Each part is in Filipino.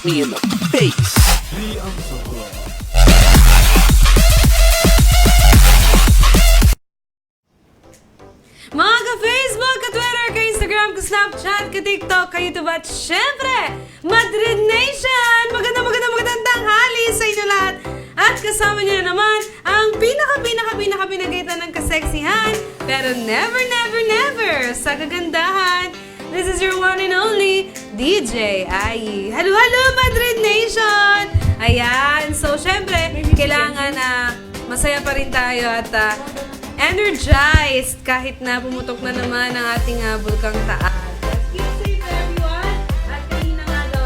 me in the face. Mga ka-Facebook, ka-Twitter, ka-Instagram, ka-Snapchat, ka-TikTok, ka-YouTube at syempre, Madrid Nation! Magandang tanghali sa inyo lahat! At kasama niyo na naman ang pinaka-pinagaitan ng kaseksihan pero never sa kagandahan. This is your one and only DJ Ai. Hello Madrid Nation! Ayan, so syempre, kailangan na masaya pa rin tayo at energized kahit na pumutok na naman ang ating bulkang Taal. Let's keep safe everyone! At kanina nga daw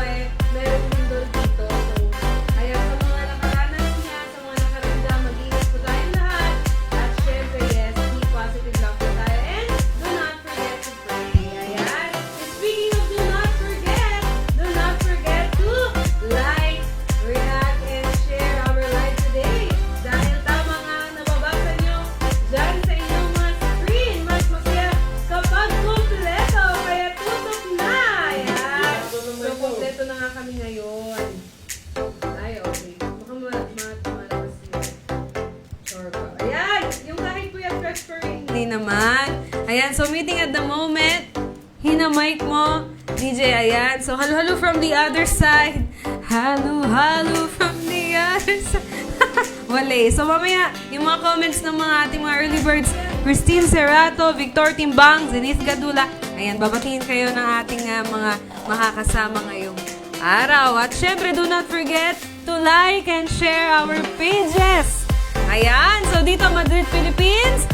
meron lindol dito. So, ayan sa mga nakaranas niya, sa mga nakaramdam, mag-ingat po tayong lahat. At syempre, yes, be positive lang po tayo. And do not forget to pray. Ayan. And speaking of do not forget to like, react, and share our live today. Dahil tama nga nababasa nyo dyan sa inyong mga screen, mas masaya kapag kumpleto. Kaya tutok na! Ayan. So, kumpleto na nga kami ngayon. Ay, okay. Baka malakas yun. Sure ba? Ayan! Yung kahit Kuya Fresh for hindi naman. Ayan, so meeting at the moment. Hinamic mo. DJ, ayan. So, halo from the other side. Halo from the other side. Wale. So, mamaya, yung mga comments ng mga ating mga early birds, Christine Serrato, Victor Timbang, Zenith Gadula. Ayan, babatiin kayo ng ating mga makakasama ngayong araw. At syempre, do not forget to like and share our pages. Ayan, so dito, Madrid, Philippines,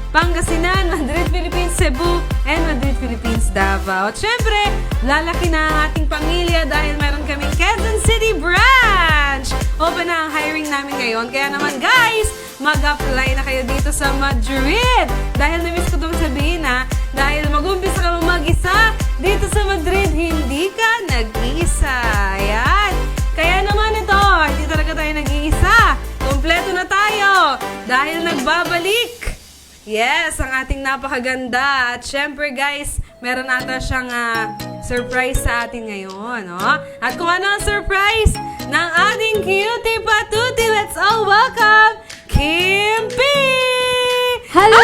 Pangasinan, Madrid, Philippines, Cebu, and Madrid, Philippines, Davao. At syempre, lalaki na ang ating pamilya dahil meron kaming Quezon City branch. Open na ang hiring namin ngayon. Kaya naman guys, mag-apply na kayo dito sa Madrid. Dahil na-miss ko itong sabihin dahil mag-umpisa ka mag-isa dito sa Madrid, hindi ka nag-iisa. Ayan. Kaya naman ito, hindi talaga tayo nag-iisa. Kompleto na tayo dahil nagbabalik. Yes, ang ating napakaganda. At syempre guys, meron ata siyang surprise sa atin ngayon. No? At kung ano ang surprise ng ating cutie patuti, let's all welcome Kim P! Hello,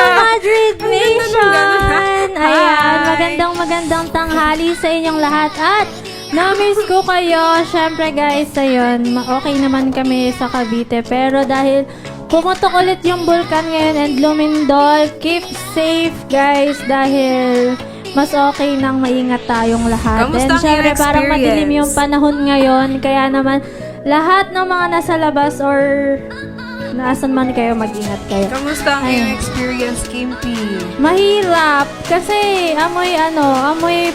Madrid Nation! Ayan, magandang tanghali sa inyong lahat. At na-miss ko kayo. Syempre guys, ayun, okay naman kami sa Cavite. Pero dahil pumutok ulit yung bulkan ngayon and lumindol, keep safe guys dahil mas okay nang maingat tayong lahat. Kamusta And syempre parang madilim yung panahon ngayon. Kaya naman lahat ng mga nasa labas or naasan man kayo, mag-ingat kayo. Kamusta ang iyong experience, Kim P? Mahirap. Kasi amoy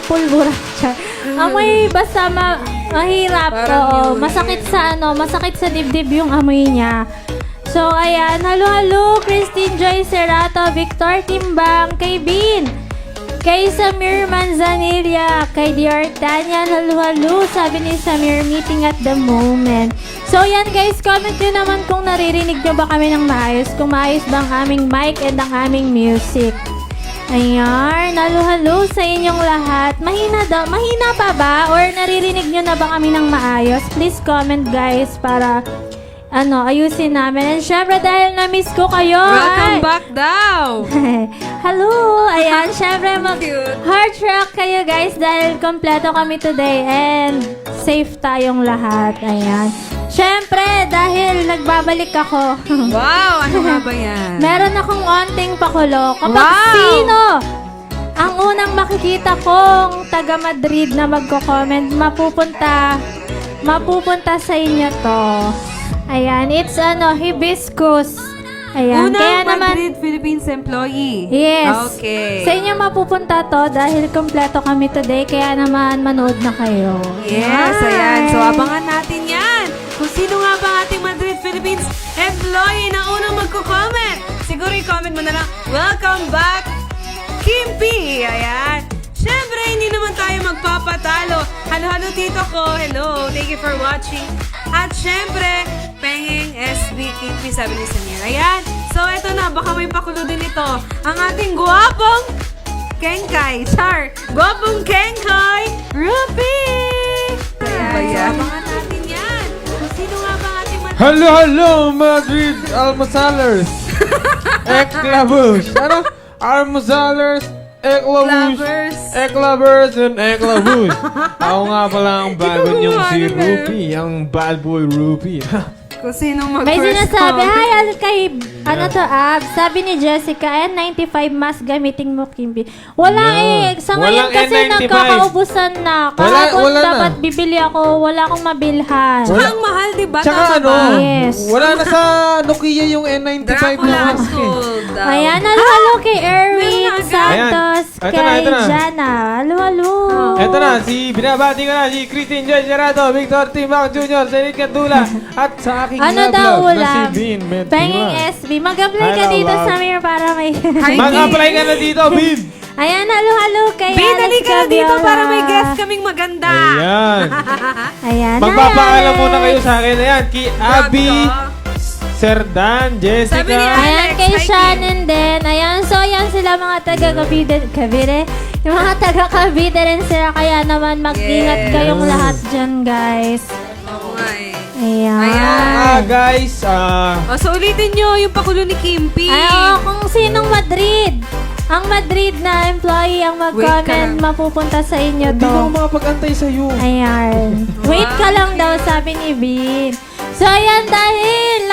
pulbura. Amoy basta mahirap. Oo. Masakit sa dibdib yung amoy niya. So, ayan. Halo, Christine Joy Serrato, Victor Timbang, kay Bean, kay Samir Manzanilla, kay Diartanian, halo, sabi ni Samir, meeting at the moment. So, yan guys, comment nyo naman kung naririnig nyo ba kami ng maayos, kung maayos ba ang aming mic and ang aming music. Ayan, halo sa inyong lahat. Mahina pa ba? Or naririnig nyo na ba kami ng maayos? Please comment guys para ayusin namin. And syempre dahil na-miss ko kayo. Welcome back daw! Hello! Ayan, syempre mag-heart rock kayo guys dahil kompleto kami today and safe tayong lahat. Ayan. Syempre, dahil nagbabalik ako. Wow! Ano nga ba yan? Meron akong onting pakulo. Kapag sino ang unang makikita kong taga Madrid na magko-comment, mapupunta sa inyo to. Ayan, it's hibiscus. Ayan, kaya naman Madrid, Philippines employee. yes. Okay. Sa inyo mapupunta to dahil kompleto kami today, kaya naman manood na kayo. Yes, ayan. So, abangan natin yan. Kung sino nga ba ating Madrid, Philippines employee na unang magko-comment. Siguro i-comment mo na lang, welcome back, Kim P. Ayan. Siyempre, hindi naman tayo magpapatalo. Halo, tito ko. Hello. Thank you for watching. At siyempre, Pengeng SB Kimpi, sabi ni Samir. Ayan. So, eto na. Baka may pakulo din ito. Ang ating guwapong Kenkay. Char. Guwapong Kenkay. Ruby! yeah. Abangan natin yan. Kung sino nga ba ang ating Hello, Madrid Almasalers. Eklabus. Ano? Almasalers, Eklabus. Eklabers and Eklabus. Ako nga pala ang bago niyong si Rupi. Ang bad boy Rupi. Kung sinong May mag-first sinasabi, comment. hi, sabi ni Jessica, N95 mas gamitin mo, Kimby. Wala Yeah. sa ngayon Walang kasi N95. nagkakaubusan na. Kahapon wala na. dapat bibili ako, wala akong mabilhan. Tsaka ang mahal, di ba? Tsaka Tama ano, ba? Yes. wala na sa Nokia yung N95 Dracula na has mask eh. sold daw. Ayan, halo kay Erwin Meron na agad. Santos, Ayan. kay Ito na. Jana. Halo. Eto na, binabati ko na si Christine Joy Gerardo, Victor Timang Jr., Senit Candula, at sa aking Ano love daw love na si ulam? Bean Penging Medina. SB. Mag-apply ka Hello, dito Bob. sa Mir para may... Hi, Mag-apply ka na dito, Bean! Ayan, halo kay Binali Alex ka na dito Cabiola. para may guest kaming maganda. Ayan. Ayan. Magpapaalam hi, muna Alex. kayo sa akin. Ayan, kay Abby, Serdan, Sabi ni Jessica. Ayan, kay Alex, hi, Shannon din. Ayan, so yan sila mga taga-Cavite. Yung mga taga-Cavite rin sila. Kaya naman mag-ingat Yes. kayong lahat dyan, guys. Oo nga eh. Ayan. Ayan. Guys, O, so ulitin nyo yung pakulo ni Kimpi. Ay, kung sinong Madrid. Ang Madrid na employee ang Wait ka mag-comment, lang. mapupunta sa inyo hindi ko to. makapag-antay sa'yo. Ayan. Wait ka lang daw, sabi ni Vin. So, ayan, dahil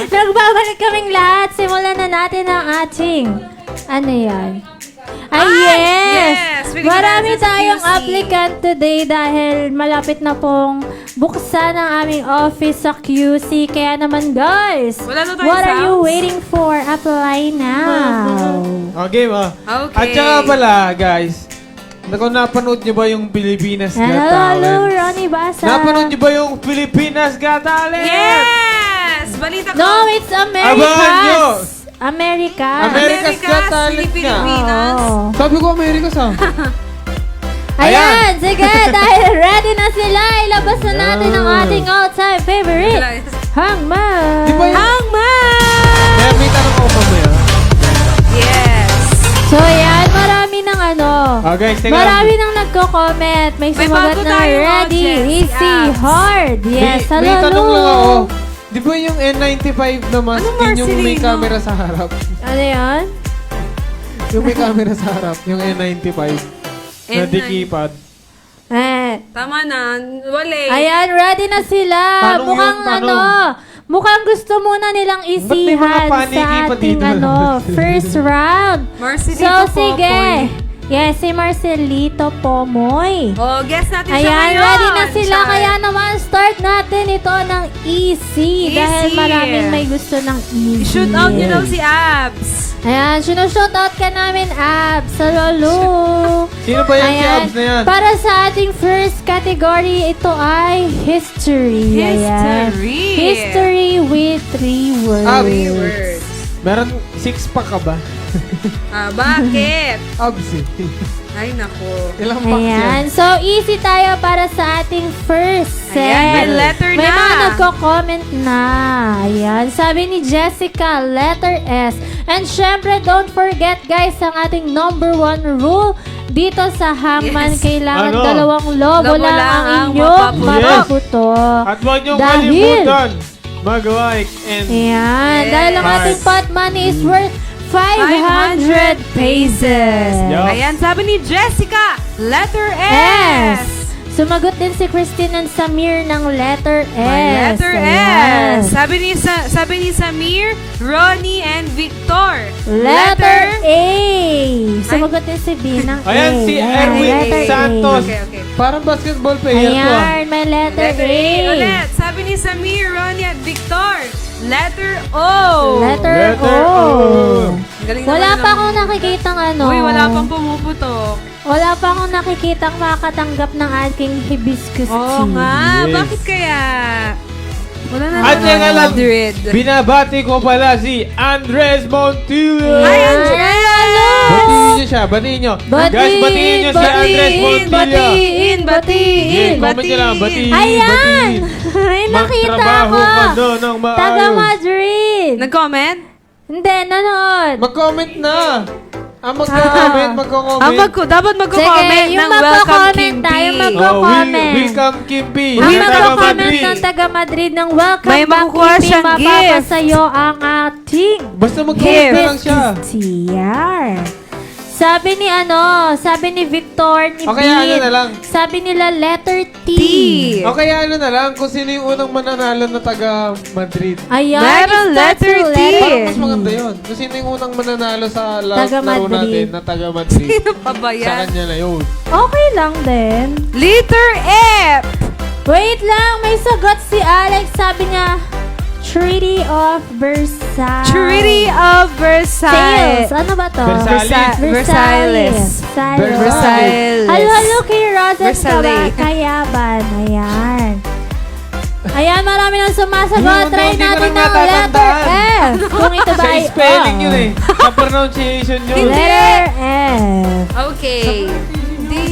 nagbabalik kaming lahat, simulan na natin ang ating, ano yan? Ay, yes! Yes! Marami Feeling sa tayong QC. applicant today dahil malapit na pong buksan ang aming office sa QC. Kaya naman, guys, Wala na tayong what are you sounds? waiting for? Apply now! Okay, ma. Okay. At saka pala, guys, kung napanood niyo ba yung Pilipinas Got Hello, Talent? Ronnie Basa. Napanood niyo ba yung Pilipinas Got Talent? Yes! Balita ko. No, it's Abangan nyo! America's. America. America's Got Talent nga. Pilipinas. Oo. Sabi ko, Amerika sa. Ayan, sige, dahil ready na sila, ilabas na natin ang Yeah. ating all-time favorite, Hangman. Di ba yun? Hangman! Kaya may tanong ako mamaya. Yes! So, ayan, marami ng Guys, teka. marami nang nagko-comment. May May sumagat bago na tayong ready, audience, si easy, Abs. hard. Yes, may tanong lang ako. hello. Di ba yung N95 na mask, Anong yun yung may Marcelino? camera sa harap? Ano yan? Yung may camera sa harap, yung N95. Na N9. di keypad. Tama na. Wale. Ayan, ready na sila. Tanong Mukhang yun, tanong. mukhang gusto muna nilang Ba't may mga isihan paniki sa pa ating dito? first round. Marcelito So, Popoy. sige. Yes, si Marcelito Pomoy. Oh, guess natin siya Ayan, ngayon. ready na sila. Char. Kaya naman, start natin ito ng easy. Dahil Easy. maraming may gusto ng easy. I-shoot out nyo daw si Abs. Ayan, sinushout ka namin, Abs. Sa lolo. Sino ba yan si Abs na yan? Para sa ating first category, ito ay history. Ayan. History. History with 3 words. Abs. Words. Meron 6-pack ka ba? Bakit? Abs eh. Ay, nako. Ilang packs yan? Ayan. So, easy tayo para sa ating first set. Ayan, may letter May na. mga nagko-comment na. Ayan. Sabi ni Jessica, letter S. And syempre, don't forget guys, ang ating number 1 rule dito sa Hangman, Yes. kailangan Ano? dalawang lobo Lobo lang lang ang ang inyong mapaputok. mapaputok. At huwag niyong Dahil- kalimutan mag-like and Ayan. Dahil ang Yes. ating pot money is worth 500 pesos. Yup. Ayan, sabi ni Jessica, letter S. S. Sumagot din si Christine and Samir ng letter S. May letter Ayan. S. Sabi ni Samir, Ronnie, and Victor. Letter A. Sumagot din si B ng A. Ayan, si Erwin letter A. Santos. Okay, okay. parang basketball player to ah. Ayan, may letter Letter A. A ulit. Sabi ni Samir, Ronnie, at Victor. Letter O. Letter Letter O. O. Galing Wala naman pa ng- akong nakikitang ano. Uy, wala pang pumuputok. Wala pa akong nakikitang makatanggap ng aking hibiscus Oo tea. nga. Yes. Bakit kaya? Wala na At teka lang, Madrid. binabati ko pala si Andres Montilla. Hi, Ayan. Andres! Batiin niyo siya, batiin niyo. Guys, batiin niyo si Andres Montilla. Batiin! Comment niyo lang, batiin, Ayan! batiin. May nakita Magtrabaho ako. ka doon ng maayos. Taga Madrid. Nag-comment? Hindi, nanood. Mag-comment na. Magko-comment, magko-comment. Dapat magko-comment Sige, yung ng welcome magko-comment Kimby. tayo, Will, welcome Kimby. Ang Ng taga magko-comment Madrid. ng taga Madrid ng welcome May back, makukuha Kimby, siyang mapapasayo ang ating Basta mag-comment na lang siya. TR. Sabi ni Victor, ni O kaya ano Bean. na lang. Sabi nila letter T. O kaya ano na lang, kung sino yung unang mananalo na taga Madrid. Ayan, Meron it starts letter with T. Parang mas maganda yun. Kung sino yung unang mananalo sa Taga laro Madrid. natin na taga Madrid. Sino pa ba Sa yan? kanya na yun. Okay lang din. Letter F. Wait lang, may sagot si Alex. Sabi niya, Treaty of Versailles. Treaty of Versailles. Ano ba to? Versailles. Versailles. Versailles. Halo kay Roses Versailles. Kayaban. Ayan. Ayan, marami nang sumasagot. Hindi Try ko natin lang ng letter natatandaan. F. Kung ito ba Sa ay spelling yun eh. Sa pronunciation yun. Letter F. Okay. Hindi.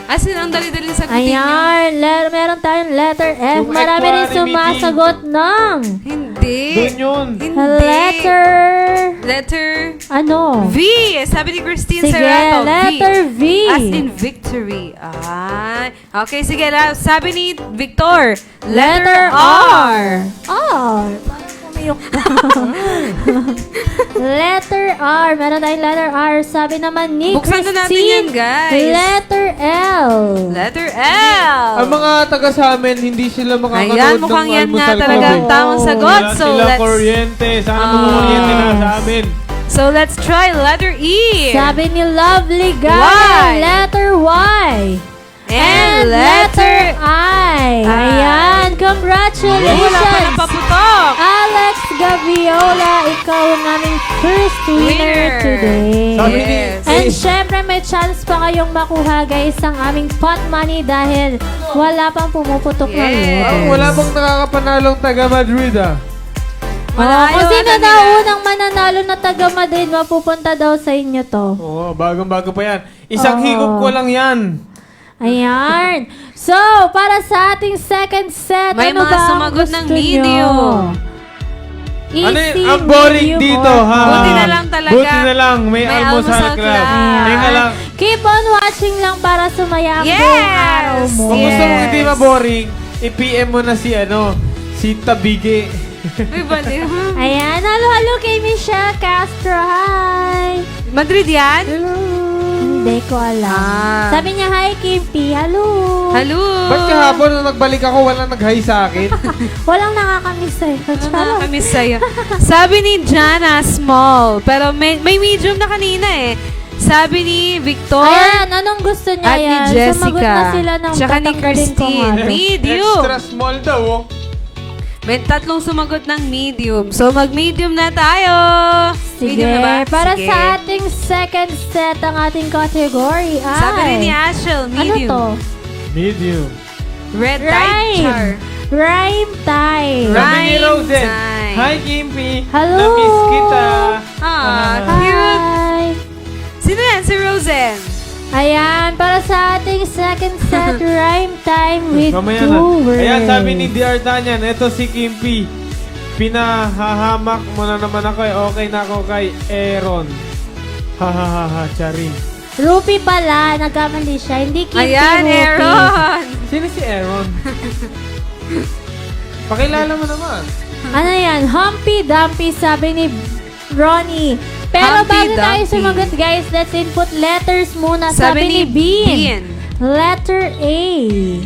Asin ang dali-dali sagutin niyo. Ayan, meron tayong letter F. Yung Marami rin equanimity. sumasagot ng Hindi. Doon yun. Hindi. Letter Ano? V. Sabi ni Christine Sige, Serrato. letter V. As in victory. Ay. Okay, sige. Sabi ni Victor. Letter R. R. Parang kumiyok pa. Letter R. Meron tayong letter R. Sabi naman ni Buksan na natin Christine. yan, guys. Letter L. Letter L. Ang mga taga sa amin, hindi sila makakanood Ayan, ng mukhang yan nga Almusal talaga ang Club. tamang sagot. Wala So, sila let's... kuryente. Sana kuryente na sa amin. So, let's try letter E. Sabi ni Lovely Guy. Y. Letter Y. And letter I. Ayan, Wala pa congratulations. ng paputok. Alex Gaviola, ikaw ang aming first winner Winner. today. Sabi ni... Yes. And syempre may chance pa kayong makuha guys ang aming pot money dahil wala pang pumuputok na Yes. letters. Wala bang nakakapanalong taga Madrid ah? Kung sino ano daw nila? unang mananalo na taga Madrid, mapupunta daw sa inyo to. Oo, bagong-bago pa yan. Isang Oo. higop ko lang yan. Ayan. So, para sa ating second set, May ano mga ba ang sumagot gusto ng nyo? medium. Easy, Ano yun? Ang boring medium, dito, or ha? Buti na lang talaga. Buti na lang, may May Almusal Almusal Club. Club. Teka lang. Keep on watching lang para sumaya ang Yes! buong araw mo. Kung gusto mo Yes. hindi ma-boring, i-PM mo na si Tabige. May baliw. Ayan, halo kay Michelle Castro. Hi! Madrid yan? Hindi ko alam. Ah. Sabi niya, hi, Kimpi. Hello. Hello. Ba't kahapon nung nagbalik ako, walang nag-hi sa akin? Walang nakakamiss sa'yo. Charot. Nakakamiss sa'yo. Sabi ni Jana, small. Pero may medium na kanina eh. Sabi ni Victor Ayan, anong gusto niya at ni yan? Jessica. Sumagot na sila ng Tsaka ni tatanggalin ko Christine. nga. Medium. Extra small daw, oh. May tatlong sumagot ng medium. So, mag-medium na tayo. Sige, Medium na ba? para Sige. sa ating second set, ang ating category ay... Sabi rin ni Ashel, medium. Ano to? Medium. Red tide char. Rhyme time. Right. Sabi ni Rosen, time. hi Kimpi. Hello. Na-miss kita. Ah, cute. Hi. Sino yan? Si Rosen. Ayan, para sa ating second set, rhyme time with Mamaya two na. words. Ayan, sabi ni DR Tanyan, eto si Kimpi. Pinahahamak mo na naman ako eh. Okay na ako kay Aaron. Ha, charing. Rupi pala, nagkamali siya. Hindi Kimpi, Ayan, Rupi. Aaron. Sino si Aaron? Pakilala mo naman. Ano yan? Humpy Dumpy, sabi ni Ronnie. Pero Humpty bago tayo Dumpty. sumagot, guys, let's input letters muna. Sabi ni Bean. Letter A.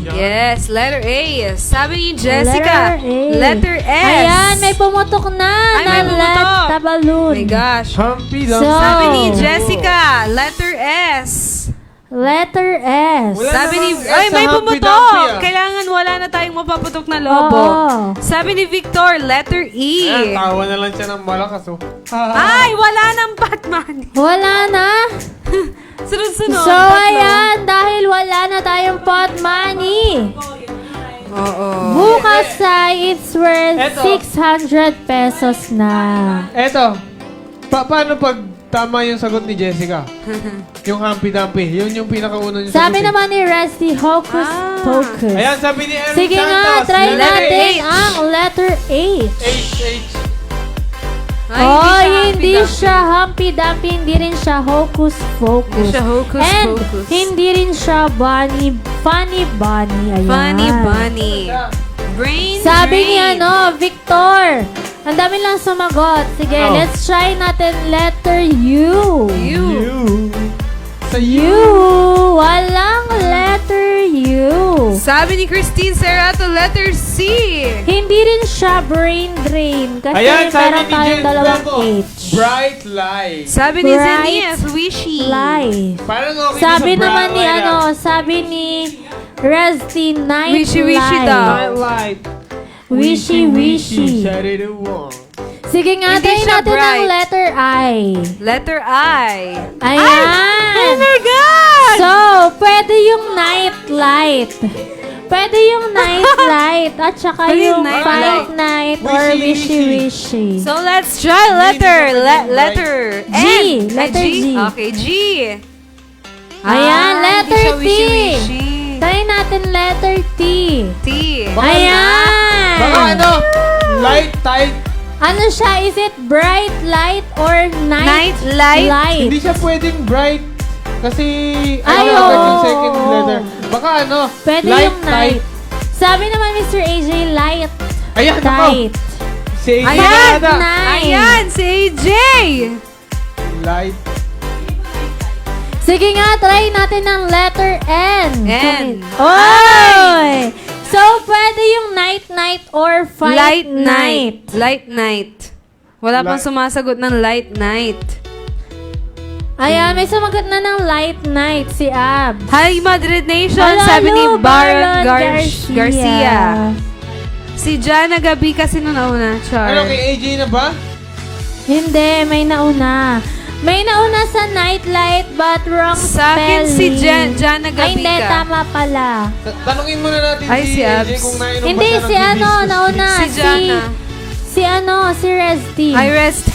Yes, letter A. Sabi ni Jessica, Letter A. letter S. Ayan, may pumutok na Ay, may na pumutok. let balloon. Oh my gosh. Humpy So, Dumpty. Sabi ni Jessica, letter S. Letter S. Wala Sabi ni... namang S Ay, sa may Humpty pumutok! Dumpty, ah. Kailangan wala na tayong mapaputok na lobo. Oo. Sabi ni Victor, letter E. Ayan, tawa na lang siya ng malakas, oh. Ay, wala nang Batman. Wala na. Sunod-sunod. So, tatlo. ayan, dahil wala na tayong pot money. Oo. Bukas ay it's worth Eto. 600 pesos na. Eto, paano pag tama yung sagot ni Jessica? Yung Humpty Dumpy. Yun yung pinakauna yung sagot. Sabi eh. naman ni Rusty, Hocus Ah. Pocus. Ayan, sabi ni Aaron Sige nga, Santos. try letter natin H. ang letter H. H. Hindi siya Humpy Dumpy, hindi rin siya Hocus Pocus. Hindi siya Hocus And Pocus. hindi rin siya Funny Bunny. Ayan. Funny Bunny. Brain Sabi ni drain. Victor, ang dami lang sumagot. Sige, Oh. let's try natin letter U. You. Sa U. Walang letter U. Sabi ni Christine Serrato, letter C. Hindi rin siya brain drain. Kasi Ayan, sabi meron ni tayong Jen dalawang Blanco, H. Bright light. Sabi ni Bright Zenith, wishy. Life. Parang okay Sabi sa naman bright ni light, sabi ni Resty Night Wishy-wishy Light. daw. Bright light. Wishy-wishy. Shut it wrong. Sige nga, Hindi try siya natin ang bright. letter I. Letter I. Ayan. Oh my God! So, pwede yung night light. Pwede yung night light at saka Pwede yung night fight light. night or wishy-wishy. So let's try letter. Letter G. N. Letter G. Okay, G. Ayan, Hindi letter siya T. wishy-wishy. Try natin letter T. T. Ayan. Baka light type. Ano siya? Is it bright light or night, Night light. Hindi siya pwedeng bright. Kasi, Ay, agad oo. yung second letter. Baka Pwede light yung night. type. Sabi naman Mr. AJ, light Ayan, ako. tight. Si AJ Ayan, na night. Ayan, si AJ. Light. Sige nga, try natin ng letter N. N. Oy! So, pwede yung night or fight Light night. Light night. Wala pang Light- sumasagot ng light night. Ayan, may sumagot na ng light night si Ab. Hi, Madrid Nation. Hello, Sabi ni hello, Baron Garcia. Garcia. Si Jana Gabi kasi nung nauna, Char. Ano, kay AJ na ba? Hindi, may nauna. May nauna sa nightlight but wrong Sa akin spelling. si Jana Ay, hindi, Gabi ka. tama pala. Tanungin muna natin Ay, si AJ Abs. kung nainom Hindi, ba siya ng si hibiscus nauna. Si Jana. Si Resty. I rest.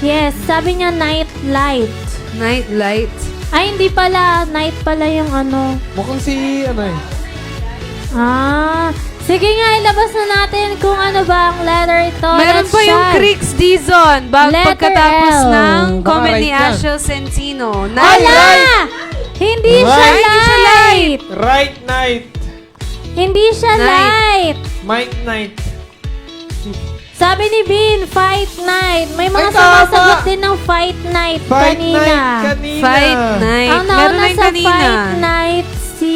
Yes, sabi niya nightlight. Night light. Ay, hindi pala. Night pala yung Mukhang si, Sige nga, ilabas na natin kung ano ba ang letter ito. Meron Let's pa yung try. Crix Dizon. Letter Pagkatapos L. ng Baka comment right ni yan. Ashel Centino. Wala! Hindi siya Right? Hindi siya light. Right night. Hindi siya Night. light. Mike night. Sabi ni Bean, fight night. May mga Ay, tama. sumasagot din ng fight night Fight kanina. night kanina. Fight night. Ang Meron nauna na yung sa kanina. fight night si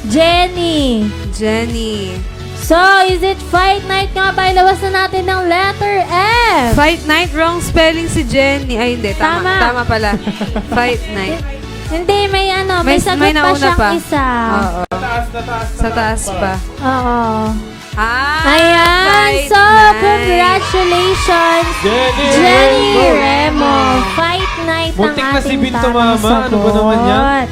Jenny. Jenny. So, is it fight night nga ba? Ilabas na natin ng letter F. Fight night, wrong spelling si Jenny. Ay, hindi. Tama. Tama. Tama pala. Fight night. Hindi, may May- sagot may pa nauna siyang pa. isa. Oo. Sa taas pa. Oo. Ah, Ayan. fight So, night. congratulations, Jenny Remo. Fight night ang Muntik na si ating Bin tamang tumama. Ano ba naman yan? sagot.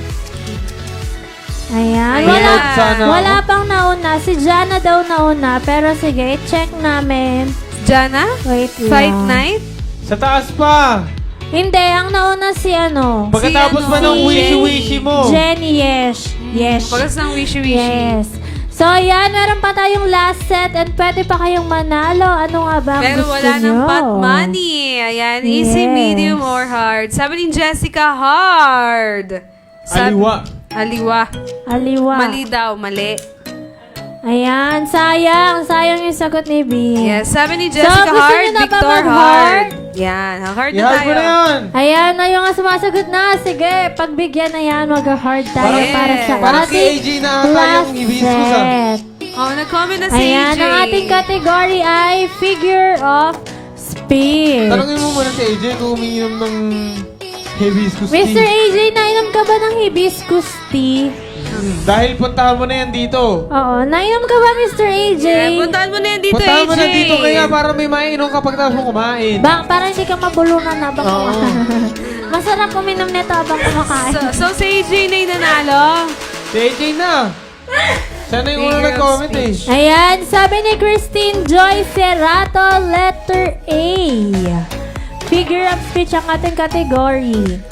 Ayan. Ayan. Wala, Sana ako. wala pang nauna. Si Jana daw nauna. Pero sige, check namin. Jana? Wait Fight lang. night? Sa taas pa. Hindi, ang nauna si Pagkatapos Si pa ng si wishy-wishy mo. Jenny, yes. Yes. Pagkas ng wishy-wishy. Yes. So, yan. Meron pa tayong last set and pwede pa kayong manalo. Ano nga ba ang Pero gusto wala nyo? ng pot money. Ayan, easy, Yes. medium, or hard. Sabi ni Jessica, hard. Aliwa. Aliwa. Aliwa. Mali daw, mali. Ayan, sayang. Sayang yung sagot ni B. Yes, sabi ni So, Jessica, gusto hard. niyo na ba Victor, mag-hard? hard. Yan, hard na I-hard tayo. mo na yan. Ayan, na yung sumasagot na. Sige, pagbigyan na yan. Mag-hard tayo Yes. para sa Parang kay ating AJ na ata yung last hibiscus set. Oh, nag-comment na si Ayan, AJ. ang ating category ay figure of speech. Tanungin mo muna si AJ kung umiinom ng hibiscus tea. Mr. AJ, nainom ka ba ng hibiscus tea? Dahil puntahan mo na yan dito. Oo, nainom ka ba, Mr. AJ? Yeah, puntahan mo na yan dito, Puntahan AJ. mo na dito kaya para may mainom kapag tapos mo kumain. Para hindi ka mabulungan habang Oo. kumakain. Masarap uminom nito habang kumakain. So, si AJ na yung nanalo. Si AJ na. Siya na yung una Figure of nag-comment eh. speech. Ayan, sabi ni Christine Joy Serrato, letter A. Figure of speech ang ating category.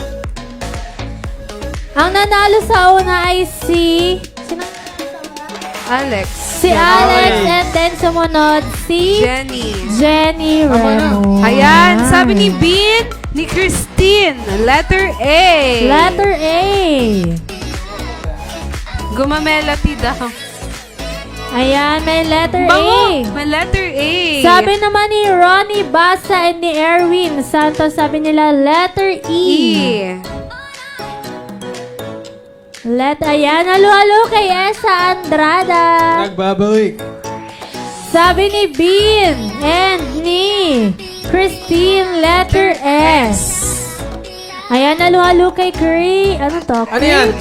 Ang nanalo sa una ay si... Sino? Alex. Si Alex and then sumunod si Jenny Tama na. Remo. Ayan, sabi ni Bean, ni Christine, letter A. Letter A. Gumamelati daw. Ayan, may letter A. Bango! May letter A. Sabi naman ni Ronnie Basa and ni Erwin Santos, sabi nila letter E. Ayan, halo-halo kay Esa Andrada. Nagbabalik. Sabi ni Bean and ni Christine, letter S. Ayan, halo-halo kay Gray. Ano to? Ano yan?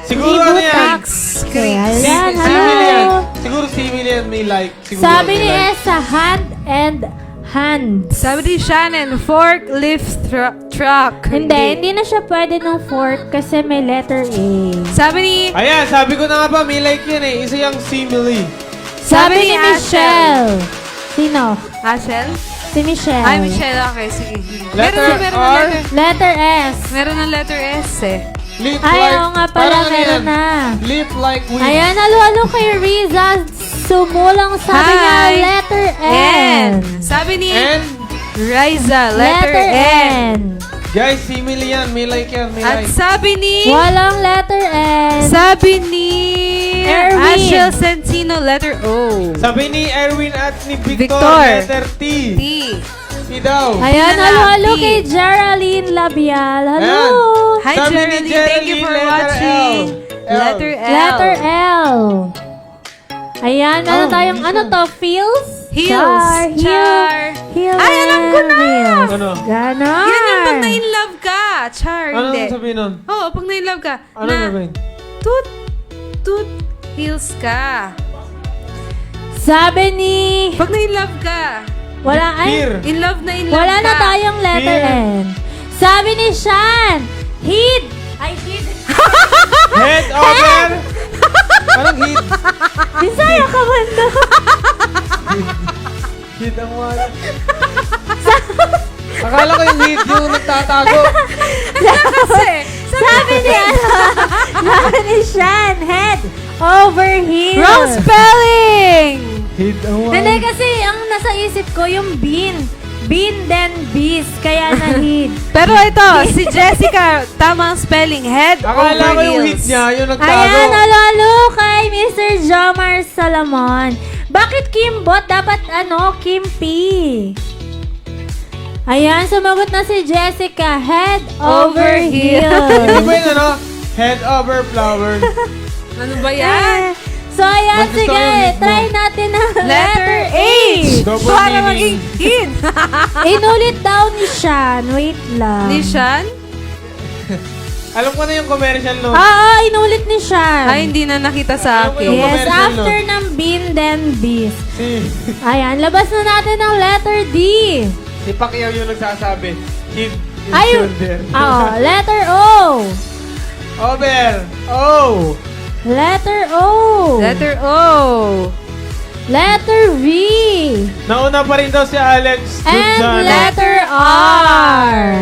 Siguro ano yan? Okay, ayan, Simil yan. halo. Siguro simil yan, may like. Siguro Sabi may ni like. Esa, hand and hands. Sabi ni Shannon, forklift truck. Hindi na siya pwede ng fork kasi may letter A. Sabi ni, Ayan, sabi ko na nga ba, may like yan eh. Isa yung simile. Sabi ni Ashel. Michelle. Sino? Ashel? Si Michelle. Ay, Michelle, okay, sige. Letter meron R. ng letter. Letter S. Meron ng letter S eh. Lip Ay, like. oo nga pala, parang ano meron yan? na. Lip like weed. Ayan, halo-halo kay Riza. Sumulang sabi Hi. niya, letter N. Sabi ni And, Riza, letter N. guys, simile yan. May like yan, may At like. sabi ni, Walang letter N. sabi ni Erwin. Ashel Sentino, letter O. Sabi ni Erwin at ni Victor, Victor. letter T. T. T daw. Ayan, Sino na? halo-halo P. kay Geraldine Labial. Hello. Ayan. Hi, Sabi ni Geraldine. Thank you Geraldine, for letter watching. L. Letter L. Letter L. Ayan, meron Oh, tayong, hindi ano siya. to, feels? Heels. Char. Heel Ay, alam ko and na! heels. Ano? Ganon. Yan ang pag na-in-love ka. Char, Ano hindi. sabihin nun? Oo, pag na-in-love ka. Ano sabihin? Toot, heels ka. Sabi ni... Pag na-in-love ka. Wala, Fear. ay, In love ka. wala na tayong letter Fear. N. Sabi ni Shan, heed. Ay, heed. Head over. Parang hit. Bisaya ka man to. Hit ang wala. Akala ko yung hit yung nagtatago. Kasi, Sabi ni, sabi ni Shan, head over heels. wrong spelling! Hit ang wala. Hindi kasi ang nasa isip ko yung bean. Bean then bees. Kaya na heed. Pero ito, si Jessica, tamang spelling, head Akala over ko yung hit heels. niya, yung nagtago. Ayan, halo kay Mr. Jomar Salamon. Bakit Kimbot? Dapat Kim P. Ayan, sumagot na si Jessica. Head over Hindi Hindi ba heels. yun ano? Head over flower. Ano ba yan? So, ayan, Mas gusto ko sige. yung hit mo. Try natin ang Letter H! Double Para meaning. maging hit! Inulit daw ni Shan. Wait lang. Ni Shan? Alam ko na yung commercial nun. Inulit ni Shan. Ay, hindi na nakita sa Ano ba akin. yung Yes, commercial after ng bean, then bees. Si, Ayan, labas na natin ang letter D. si Pacquiao yung nagsasabi. Hit in Ay, shoulder. letter O. Over. Oh. Letter O. Letter O. Letter V. Nauna pa rin daw si Alex. And letter R.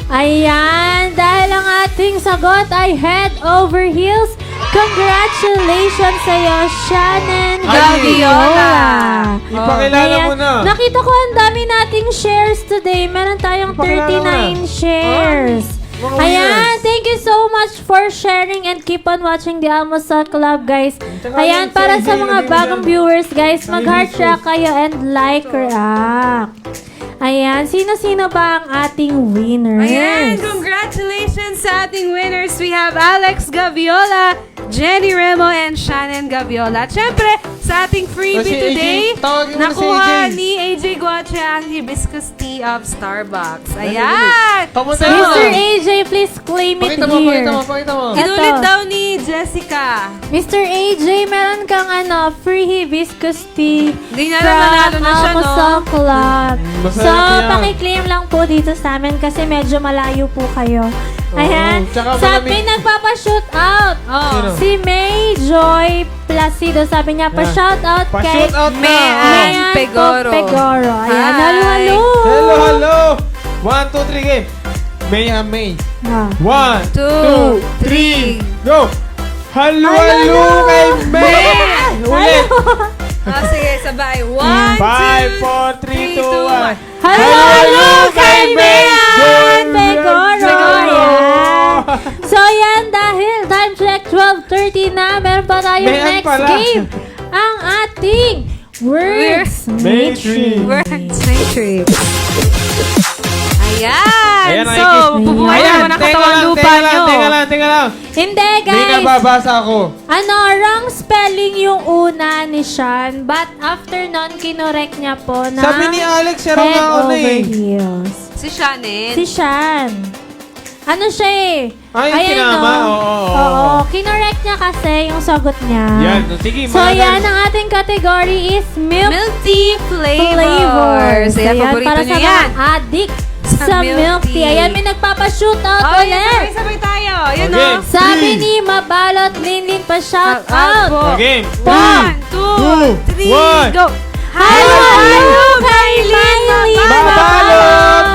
Ayan, dahil ang ating sagot ay head over heels, congratulations sa'yo, Shannon Ay, Gaviola. Ipakilala mo na. Nakita ko ang dami nating shares today. Meron tayong Ipakilala mo 39 shares. Mga Ayan, winners. thank you so much for sharing and keep on watching the Almusal Club, guys. Tsaka Ayan, yung para sa sa eBay, mga lagay mo bagong dyan. viewers, guys, Sa mag-heart eBay track kayo and like react. Ayan, sino-sino ba ang ating winners? Ayan, congratulations sa ating winners. We have Alex Gaviola, Jenny Remo, and Shannon Gaviola. At syempre, sa ating freebie Si AJ, today, tawagin mo na si nakuha AJ. ni AJ Guache ang hibiscus tea of Starbucks. Ayan! Kamusta So, Mr. AJ, please claim it Pakita mo, here. pakita mo. Inulit Eto. daw ni Jessica. Mr. AJ, meron kang free hibiscus tea Hindi na lang manalo na siya, no? Almusal Club. Masarap So, yan. pakiklaim lang po dito sa amin kasi medyo malayo po kayo. Ayan. Tsaka Sabi, malamig. nagpapa-shoot out. Sino? Si May Joy Placido. Sabi niya, pa-shout out kay Pa-shoot out na. Mayan Pegoro. Pegoro. Ayan, Hi. halo-halo. Hello, hello. 1, 2, 3 game. May. Ah. 1, 2, 3, go. Halo kay May! Ulit! Sige, sabay. 1, 5, 4, 3, 2, 1. Halo kay Mayan Begoro! Begoro! So yan, dahil time check 12:30 na, meron pa tayong Mayan next pala. game. Ang ating Words Matrix. Words Matrix. Ayan. Ayan, So, nakikita. bubuhay Ayan, naman ang katawan lupa nyo. Teka lang. Hindi, May guys. nababasa ako. Wrong spelling yung una ni Sean, but after nun, kinorek niya po na Sabi ni Alex, siya raw head na over eh. heels. Si Shannon. Si Sean. Ano siya eh? Ay, yung Ayan, tinama? no? Oo. Oo, kinorek niya kasi yung sagot niya. Yan, sige. So, yan, ang ating category is milk Milk tea flavors. flavors. Ayan, paborito para nyo sa yan. mga addict Sa sa milk milk tea. tea. Ayan, may nagpapa-shootout Oh, ulit. yan, sabay tayo. Yun Okay. o. Sabi Three. ni Mabalot Linlin pa shout Shout out out. po. Okay. 1, 2, 3, 1. go. Hello kay Miley Mabalot!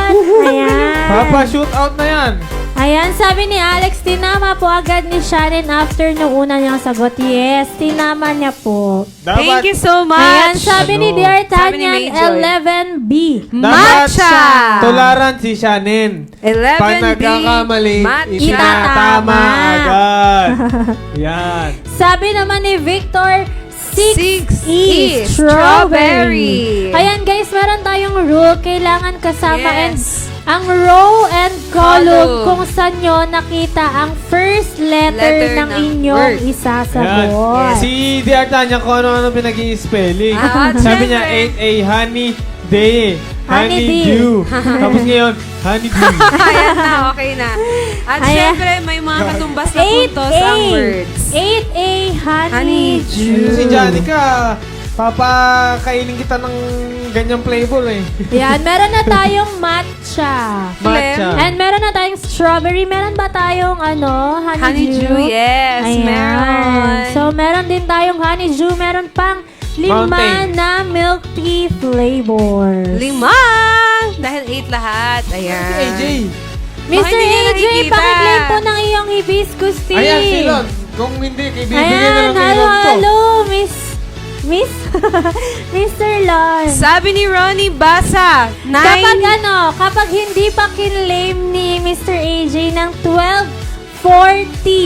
Ayan. Papa, shoot out na yan. Ayan, sabi ni Alex, tinama po agad ni Shannon after nung una niyang sagot. Yes, tinama niya po. Thank you so much. Ayan, sabi ni Ano? Dear Sabi ni Tanyan, Mayjoy. 11B. Matcha. Tularan si Shannon. 11B. Pag nagkakamali, Matcha. itatama agad. Yan. Sabi naman ni Victor, 6E, 6E, strawberry. strawberry. Ayan guys, meron tayong rule. Kailangan kasama and Yes. ang row and column Column. kung saan nyo nakita ang first letter Letter ng ng inyong word. isasagot. Yan. Si Dear Tanya kung ano-ano pinag-i-spelling. Ah, Sabi niya, syempre. 8A, honey, day, Honey honeydew. Tapos ngayon, honeydew. Ayan na, okay na. At Ayan. syempre, may mga katumbas na puntos ang words. 8A, honeydew. Si Janica, papakainin kita ng ganyang flavor eh. Yan, meron na tayong matcha. Matcha. And meron na tayong strawberry. Meron ba tayong honeydew? Honeydew, yes, Ayan. meron. So, meron din tayong honeydew. Meron pang 5 Mountain. na milk tea flavors. 5! Dahil 8 lahat. Ayan. AJ. Mr. Baka hindi niya AJ, nakikita. pakiklaim po ng iyong hibiscus tea. Ayan, silon. Kung hindi, ibibigay na Ayan, lang kay hello, Lon to. hello, Mr. Lon. Sabi ni Ronnie Basa, 9. Kapag hindi pa kinlaim ni Mr. AJ ng 12:40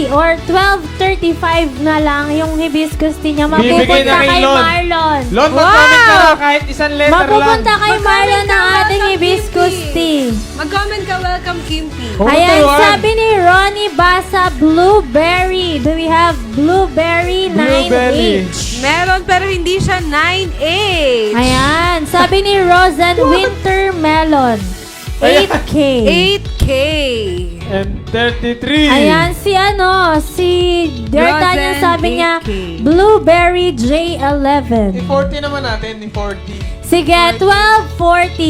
or 12:35 na lang yung hibiscus tea niya, Bibigay mapupunta na kay kay Lon. Marlon. Lon, mag-comment ka na kahit isang letter Mapupunta lang. kay Marlon ng ka, ating welcome, hibiscus Kimpi. tea. Mag-comment ka, welcome Kimpi. Oh, Ayan, turuan. sabi ni Ronnie Basa, blueberry. Do we have blueberry Blueberry. 9H? Meron pero hindi siya 9H. Ayan, sabi ni Rosan, winter melon. 8K. 8K. And 33. Ayan, si Dertanya Rosen, sabi niya, 8K. blueberry J11. I-40 naman natin, i-40. Sige, 12:40.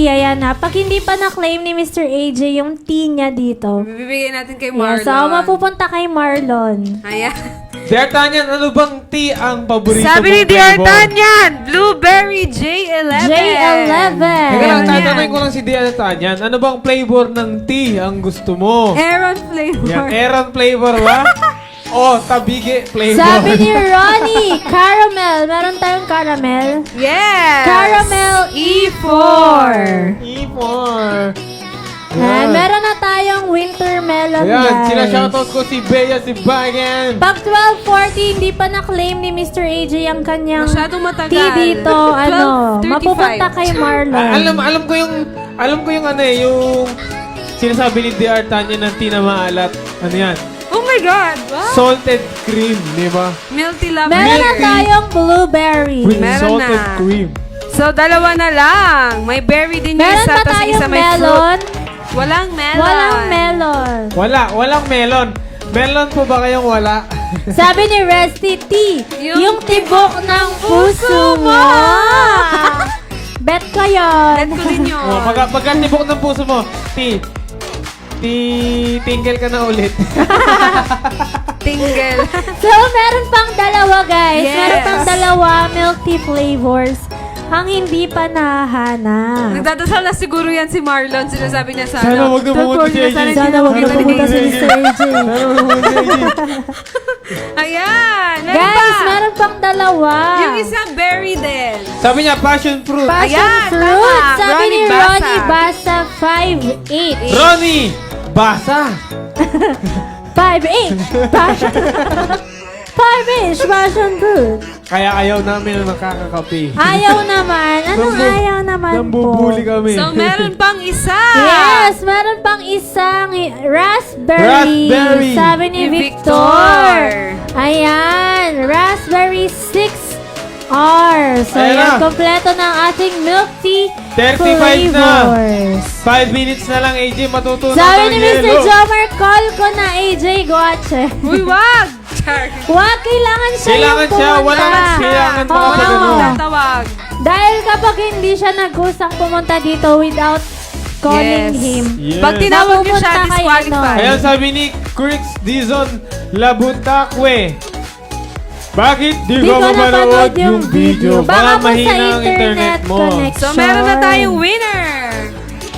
Ayan na. Pag hindi pa na-claim ni Mr. AJ yung T niya dito. Bibigyan natin kay Yeah, Marlon. so, mapupunta kay Marlon. Ayan. Dear Tanya, ano bang tea ang paborito Sabi ni mong Dear flavor? Tanyan, blueberry J11. J11. Teka lang, Ayan. tatanungin ko lang si Dear Tanya, ano bang flavor ng tea ang gusto mo? Aaron flavor. Yan, Aaron flavor ba? O, tabige flavor. Sabi ni Ronnie, caramel. Meron tayong caramel. Yes. Caramel E4. E4. And meron na tayong winter melon, Ayan, guys. sina-shoutout ko si Bea, si Bagan. Pag 12:40, hindi pa na-claim ni Mr. AJ ang kanyang Masyadong matagal. tea dito, 12:35. mapupunta kay Marlon. Alam ko yung ano eh, yung sinasabi ni DR Tanya ng tea na maalat. Ano yan? Oh my God. Wow. Salted cream, di ba? Milky love. Meron na Milky. tayong blueberry. With Meron salted na. cream. So, dalawa na lang. May berry din yung Meron pa isa, tas tayong isa may melon. fruit. Walang melon. Walang melon. Walang melon. Melon po ba kayong wala? Sabi ni Resty T, Yung yung tibok ng puso mo. Bet ko yun. Bet ko din yun. Oh, pagkatibok ng puso mo, tingle ka na ulit. Tingle. So, meron pang dalawa, guys. Yes. Meron pang dalawa milk tea flavors ang hindi pa nahanap. Nagdadasal na siguro yan si Marlon. Sinasabi niya Sana wag na pumunta si AJ. Sana wag na pumunta si Mr. AJ. Sana wag na pumunta si AJ. Ayan! Meron Guys, pa. meron pang dalawa. Yung isa, berry din. Sabi niya, passion fruit. Passion Ayan, fruit. tama. Sabi Ronnie ni Basa. Ronnie Basa, 5'8". Ronnie! Basa! 5'8". Passion. 5'8", passion fruit. Kaya ayaw namin na nakakakape. Ayaw naman. Anong ayaw naman po? Nambubuli kami. So, meron pang isa. Yes, meron pang isang raspberry. Raspberry. Sabi ni Ni Victor. Victor. Ayan, raspberry 6R. So, Ayan yan, na. kompleto ng ating milk tea 35 na. flavors. 5 minutes na lang, AJ. Matutunan Sabi ni ng Mr. yelo. Jomar, call ko na AJ Guache. Uy, wag! Char. Wag, kailangan siya Kailangan yung siya. pumunta. Walang kailangan pa Oo. kapag ano. Tatawag. Dahil kapag hindi siya nagusang pumunta dito without calling Yes. him, Yes. Pag tinawag niyo siya, Mapupunta kay disqualified. Ayan sabi ni Crix Dizon Labutakwe. Bakit di Di ko ko mapanood napanood yung video? Baka po sa mahina ang internet mo. connection. So, meron na tayong winner.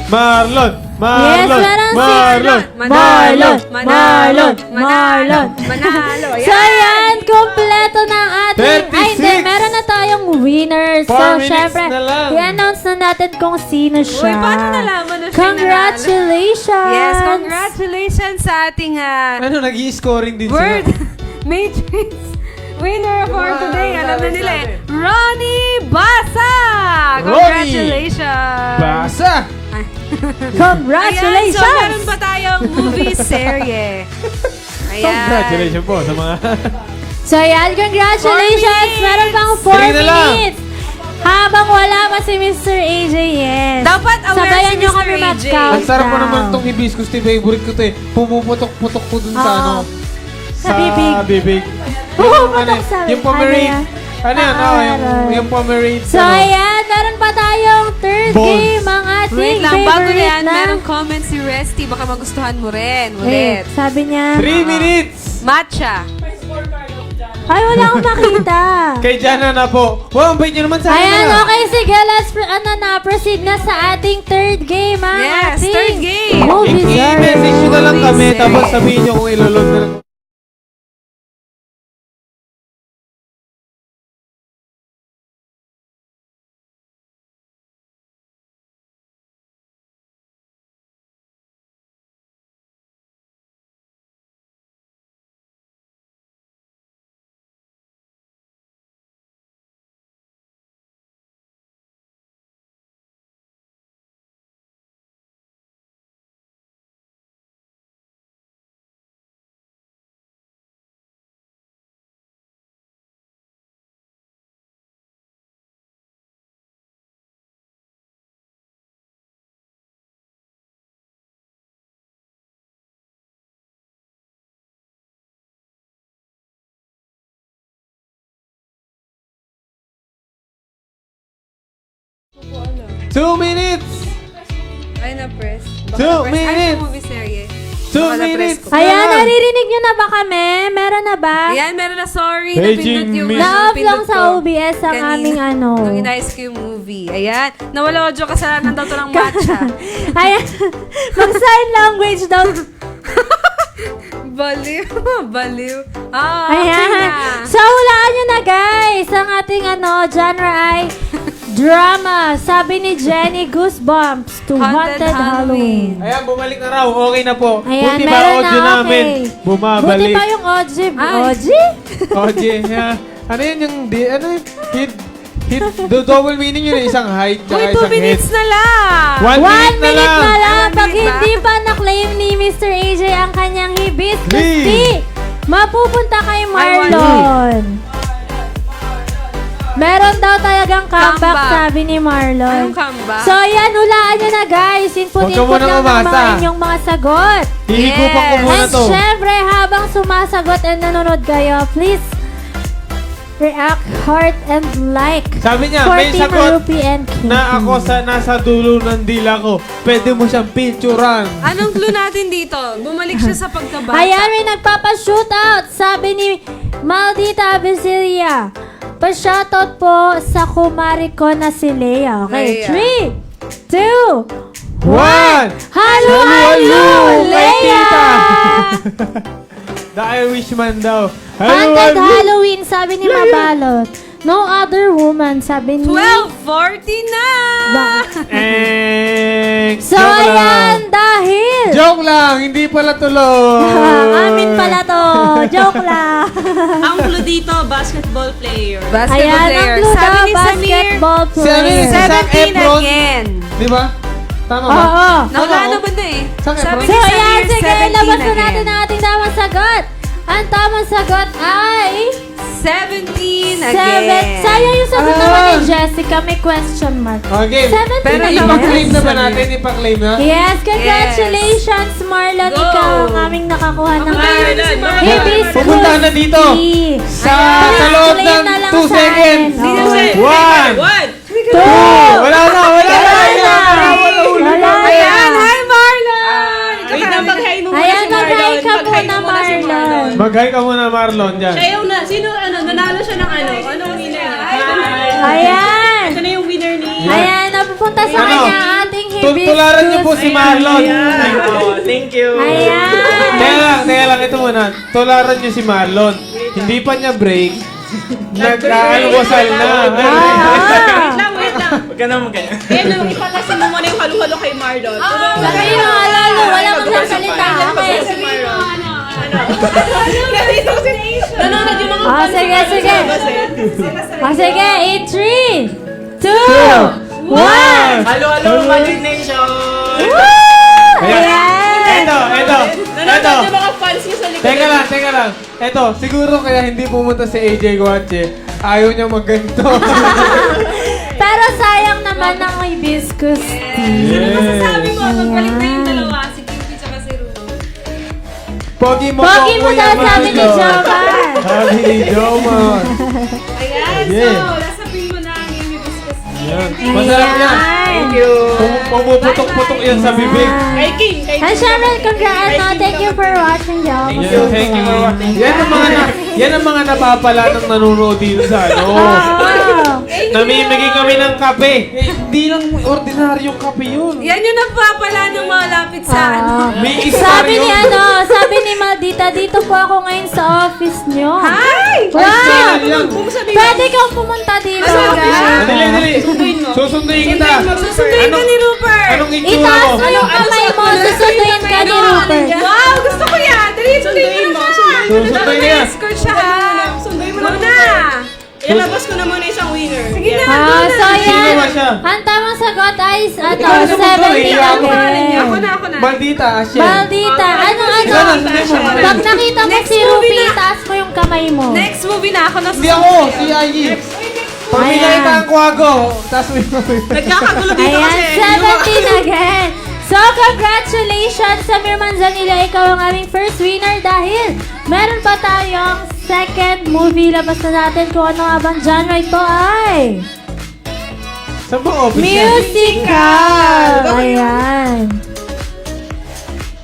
Marlon! Yes, Marlon! meron si Marlon! Marlon! Manalo! Marlon! Manalo! So, yan, kompleto ng ating... Ay, hindi, 36. meron na tayong winner. So, 4 minutes syempre, na lang. i-announce na natin kung sino siya. Uy, paano nalaman na siya Congratulations! Yes, congratulations sa ating Ano, nag-i-scoring din Word sila. Matrix winner for Wow, today. Alam na sabi, nila eh. sabi. Ronnie Basa! Ronnie Congratulations! Basa! Ay. Congratulations! Ayan, so meron pa tayong movie serye. Ayan. Congratulations po sa mga... So, yan, congratulations! 4 Meron pang 4 Sige na lang. minutes! Habang wala pa si Mr. AJ, yes. Dapat aware Sabayan si nyo Mr. kami AJ. mag-count Ang sarap mo down. naman itong hibiscus tea. Favorite ko ito eh. Pumuputok-putok ko dun sa Oo. ano. Sa bibig. bibig. Pumuputok sa Yung pomerade. Ano yan? Yung pomerade. So, ayan, meron pa tayong third Balls. game, ang ating Wait lang, bago favorite na yan, na. merong comment si Resty. Baka magustuhan mo rin. Eh, Ulit. sabi niya, 3 minutes! Matcha. ay, wala akong makita. Kay Jana na po. Wow, ang bait niyo naman sa akin Ayan, na. okay, sige, let's proceed na sa ating third game, ang Yes, ating third game. movie I-message nyo na lang Movie kami, series. tapos sabihin nyo kung iloload na lang. Two minutes! Ay, na-press. 2 minutes. Ay, sa movie serye. 2 Baka na-press minutes! ko. Ayan, naririnig nyo na ba kami? Meron na ba? Ayan, meron na sorry. Paging Napindot yung miss. Na-off lang pindot sa ko OBS ang kanina. aming ano. Nung inayos ko yung movie. Ayan. Nawala audio kasalanan daw to ng matcha. Ayan, mag-sign language daw. Baliw. Baliw. Ah, Ayan. okay na. So, hulaan nyo na guys. Ang ating genre ay drama. Sabi ni Jenny, Goosebumps to Haunted, Haunted Halloween. Ayan, bumalik na raw. Okay na po. Ayan, Buti ba meron audio na, namin? okay. Bumabalik. Buti pa yung Oji. Ay. Oji? Audio, yeah. Ano yun yung, ano yun? Double meaning yun, isang height, Uy, tsaka 2 isang head. minutes na lang. 1 1 minute na lang. na lang. One Pag minute ba? hindi pa na-claim ni Mr. AJ ang kanyang hibiscus Three. tea, mapupunta kay I want Marlon. Meron daw talagang comeback, Comeback. sabi ni Marlon. Anong comeback? So, yan, hulaan nyo na guys. Huwag ka Input-input muna lang ng mga umasa. inyong mga sagot. Hihigupan ko Yes. muna And to. syempre, habang sumasagot and nanonood kayo, please react, heart, and like. Sabi niya, for may Team sagot Rupi and Kim. na ako sa nasa dulo ng dila ko. Pwede mo siyang picturean. Anong clue natin dito? Bumalik siya sa pagkabata. Ayan, may nagpapa-shootout. Sabi ni Maldita Basilia. Pa-shoutout po sa kumari ko na si Leia. Okay, Leia. 3, 2, 1. One! Halo, halo, Kay Leia! tita! The Irishman daw. Haunted Halloween, sabi ni Mabalot. No Other Woman, sabi ni... 12:40 na! So, ayan, dahil... Joke lang, hindi pala tuloy. Amin pala to. Joke lang. Ang clue dito, basketball player. Basketball Ayan, player. ang clue Sabi daw, ni Samir, basketball Si ano yun? player. Zac 17 Efron. again. Di ba? Tama ba? Oo. Nawala na ba na eh? Zac Efron. Sabi So, ni ayan, Samir, sige, 17 labas na again. natin ang ating tamang sagot. Ang tamang sagot ay... 17 again. Sayang yung sagot naman ni Jessica, may question mark. Okay. 17 Pero again. Ipa-claim na ba natin? Ipa-claim na? Yes, congratulations, Marlon. Go. Ikaw ang aming nakakuha ng Marlon, Marlon. hibiscus Pupunta na dito. tea. Sa Ayan, loob claim ng na lang 2 sa seconds. akin. Oo. One. One. Two. Wala na, wala na. Wala na. Ayan, hi Marlon! Wait na, mag-hi mo muna Ayan, si Marlon. mag-hi ka Mag-hi muna, mo muna si Marlon. Mag-hi ka muna, Marlon, dyan. Siya yung sino, nanalo siya ng ano? Anong winner? Ayan. Ito na yung winner ni... Ayan, napupunta sa Ano? kanya ang ating hibiscus. Tularan niyo po si Marlon. Thank you. Ayan. Teka lang, ito muna. Tularan niyo si Marlon. Hindi pa niya break. Nag-aalmusal na. Wait lang. Huwag ka naman ganyan. Kaya nung ipalasin mo muna yung halo-halo kay Marlon. Sabi mo, alalo, wala magsasalita. Okay. Si Marlon. Nanonood yung mga Oh, sige, sige. Oh, sige, 3, 2, 1. Halo-halo, imagination! Ayan. Ito. Nanonood yung mga fans niya sa likod. Teka lang. Ito, siguro kaya hindi pumunta si AJ Guache. Ayaw niya magganto. Pero sayang naman ang hibiscus tea. Sabi mo, magbalik na yung dalawa, si Kinky tsaka si Rulo. Pogi mo Pogi mo daw, Kuya sabi ni Marlon. Jomar. Sabi ni Jomar. Ayan, Yeah. so, nasabing mo na ang yung hibiscus tea. Yan. Masarap yan. Thank you. Pumuputok-putok yan sa bibig. Kay King. And syempre, thank you for watching, Jomar. Yeah, thank you for watching. Yan ang mga napapala ng nanonood dito sa ano. Oh. Namimigay kami ng kape. Hindi lang ordinaryong kape yun. Yan yung nagpapala ng mga lapit sa ano. May isa Sabi ni yun. sabi ni Maldita, dito po ako ngayon sa office nyo. Hi! Wow! Ay, yan. Pwede kang pumunta dito. Dali. Susunduin kita. Susunduin ka ni Rupert! Anong itsura Itaas mo? mo yung kamay mo, susunduin ka ni Rupert. Wow! Gusto ko yan! Dali, sunduin mo na siya! Susunduin niya. Escort siya ha! Sunduin mo na Muna! Ilabas ko na muna isang winner. Sige na! So Sino yan, ba siya? ang tamang sagot ay Ikaw na sumunod, 17 iiyak mo. Ako na. Maldita, Asya. Maldita, ano? Ikaw na, sunduin mo. Pag nakita mo Next si movie Rupi, na. taas mo yung kamay mo. Next movie na ako na Hindi ako, si Ayi. Pamilay ang kwago. Tapos may Nagkakagulo dito Ayan, kasi. 17 again. So, congratulations, Samir Manzanilla. Ikaw ang aming first winner dahil meron pa tayong second movie. Labas na natin kung ano nga bang genre ito ay Saan ba office yan? musical. Ayan.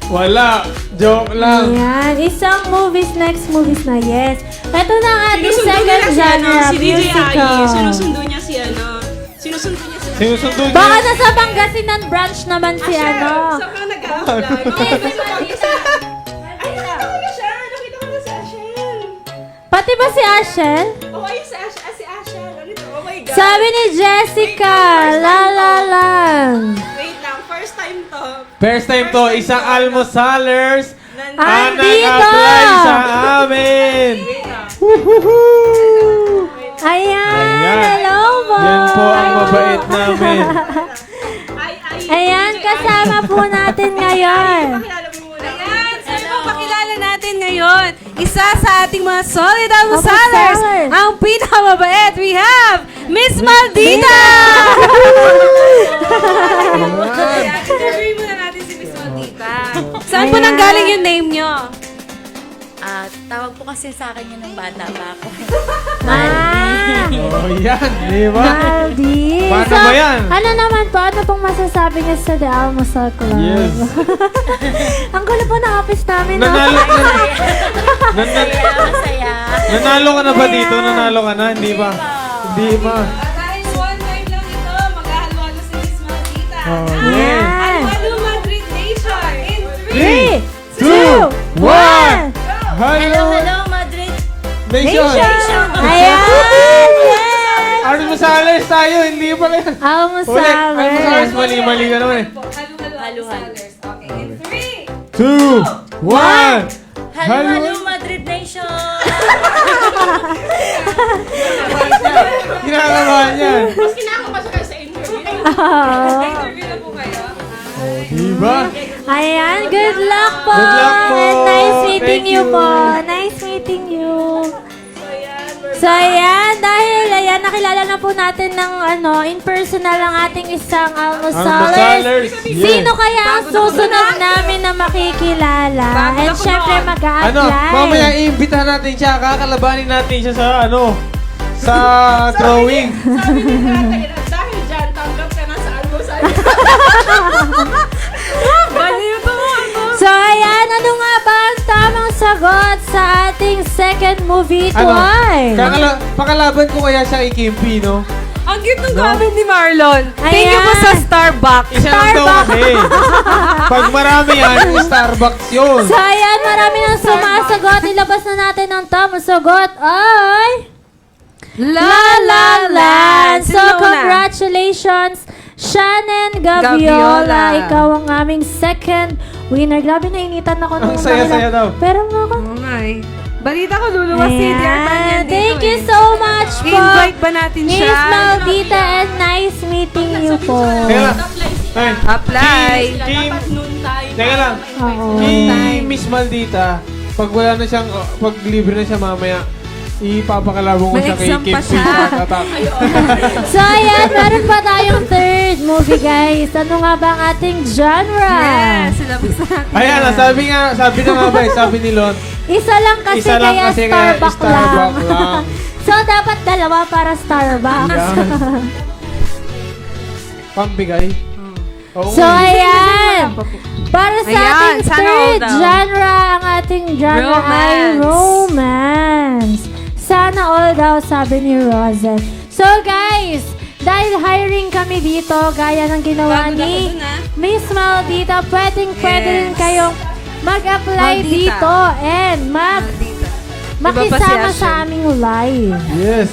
Wala. Joke lang. Ayan. Isang movies, next movies na, yes. Ito na ang ating Sinusundo second nila si ano, genre, si DJ Ai. musical. Sinusundo niya si ano. Sinusundo niya si Sinusundo niya. Baka nasa Pangasinan branch naman si ano. Saan ka nag-a-apply? Ay, nakita siya. Nakita ko na si Ashel. Pati ba si Ashel? Oh, ayun si Ashel. Ganito. Oh my God. Sabi ni Jessica, la la lang. Wait lang. First time to. First time to, isang almosalers ang Andito! nag-apply sa amin. Ayan, hello po. Yan po ang mabait namin. Ayan, kasama po natin ngayon. Pakilala mo muna. Ayan, sino po pakilala natin ngayon? Isa sa ating mga solid almosalers, Almosalers. ang pinakamabait. We have Miss Maldita! Ayan, interview muna natin si Miss Maldita. Saan po Ayan. nanggaling yung name nyo? Tawag po kasi sa akin yun ng bata pa ako. Ah, Oh, yan, di ba? Maldi. Paano ba yan? Ano naman po, ano pong masasabi niyo sa The Almusal Club? Yes. Ang gulo po ng office namin, no? Nanalo, Masaya. nanalo ka na ba dito? Nanalo ka na? Hindi ba? Hindi ba? At dahil one time lang ito, maghahalwalo si Miss Maldita. Oh, Ayan. Halwalo Madrid Nation in 3, 3, 2, 1. Hello, hello, Madrid. Nation! Ayan! Yes! Almusales tayo, hindi pa yan. Ulit, almusales, Almusales. mali ka naman eh. Halo-halo sellers. Okay, in 3. 2, 1. Hello, hello, Madrid Nation. Ginagawa niyan. Mas kinakabasa kayo sa interview. Interview na po kayo. Diba? Ayan, good luck po. Good luck po. And nice meeting Thank you you. po. Nice meeting you. So ayan, dahil ayan, nakilala na po natin ng in personal ang ating isang almosalers. Almosalers, yes. Sino kaya ang susunod namin na makikilala? Bago And na po syempre noon. mag-a-apply. Mamaya iimbitahan natin siya, kakalabanin natin siya sa sa drawing. Sabi ni Tatay, dahil dyan, tanggap ka na sa almusal. Baliw to mo. So ayan, ano nga ba ang tamang sagot sa ating second movie twice? Pakalaban ko kaya siya kay Kimpi, no? Ang cute ng gamit ni Marlon. Thank you Ayan. po sa Starbucks. Isa lang daw kasi. Pag marami yan, Starbucks yun. So ayan, marami nang sumasagot. Ilabas na natin ang tamang sagot ay... La La Land! So, Sino una? congratulations, Shannon Gaviola. Gaviola. Ikaw ang aming second winner. Grabe, nainitan ako Ang nung saya-saya daw. Pero nga ako. Oo nga eh. Balita ko luluwas si D'Artagnan dito Thank you eh. so much po. I-invite ba natin siya? Miss Maldita and nice meeting you po. Teka lang. Ay, Apply. Kim, Dapat noon tayo. teka lang. Oo. Kay Miss Maldita, pag wala na siyang, pag libre na siya mamaya, ipapakalabong ko May siya kay exam Kim pa siya. Tatak. So, ayan, meron pa tayong third movie, guys. Ano nga ba ang ating genre? Yes, ilabas na natin. Ayan, sabi na nga ba, sabi ni Lon, Isa lang kasi Isa lang kaya kasi kaya Starbucks Starbucks lang. lang. So, dapat dalawa para Starbucks. Yan. Pambigay. Oo So, nga. ayan. Para sa Ayan, ating sana third all daw. genre, ang ating genre ay Romance. romance. Sana all daw, sabi ni Rosen. So, guys, dahil hiring kami dito, gaya ng ginawa Bago na ni ako dun, ah. Miss Maldita, pwede rin Yes. kayong mag-apply Maldita. dito and Maldita. makisama Iba pa si Asher. sa aming live. Yes.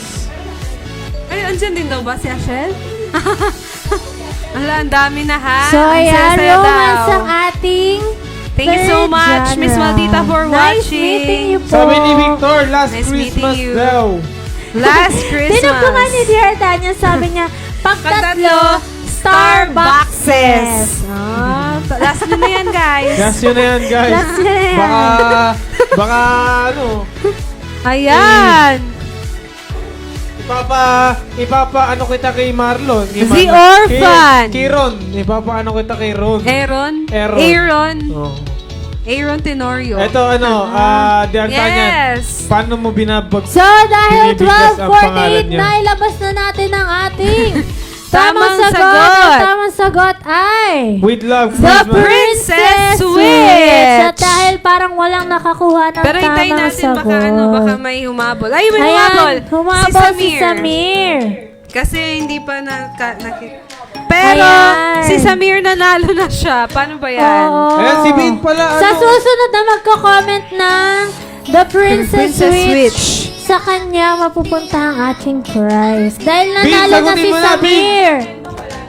Ay, andyan din daw ba si Ashel? Ala, ang dami na ha. So, Ang ayan, saya-saya romance daw. ang ating Thank you so third much, Miss genre. Maldita, for Nice watching. meeting you po. Sabi ni Victor, last Nice meeting Christmas you. daw. Last Christmas. Tinagpungan ni Dear Daniel, sabi niya, pagtatlo, Starbuckses. Ah, last nyo na yan, guys. Yes, yun na yan, guys. Last yun na yan. Baka, Ayan. ano kita kay Marlon. Kay The Marlon. Orphan. Kay Ron. Ano kita kay Ron. Aaron. Aaron. Aaron. Oh. Aaron Tenorio. Ito, D'Artagnan. Yes. Paano mo binabag? So, dahil Binibigkas ang pangalan 12:48 niya. na, ilabas na natin ang ating Tamang tamang sagot. sagot. Ang tamang sagot ay... With love, The Christmas. Princess Switch. At dahil parang walang nakakuha ng Pero hintayin tamang natin, sagot. baka may humabol. Ay, may humabol. Ayan, humabol si Samir. Kasi hindi pa Pero, Ayan. si Samir nanalo na siya. Paano ba yan? Oo. Ayan, si Vin pala. Sa susunod na magko-comment ng The Princess Switch, sa kanya mapupunta ang ating prize. Dahil nanalo na sagutin si mo na, Samir.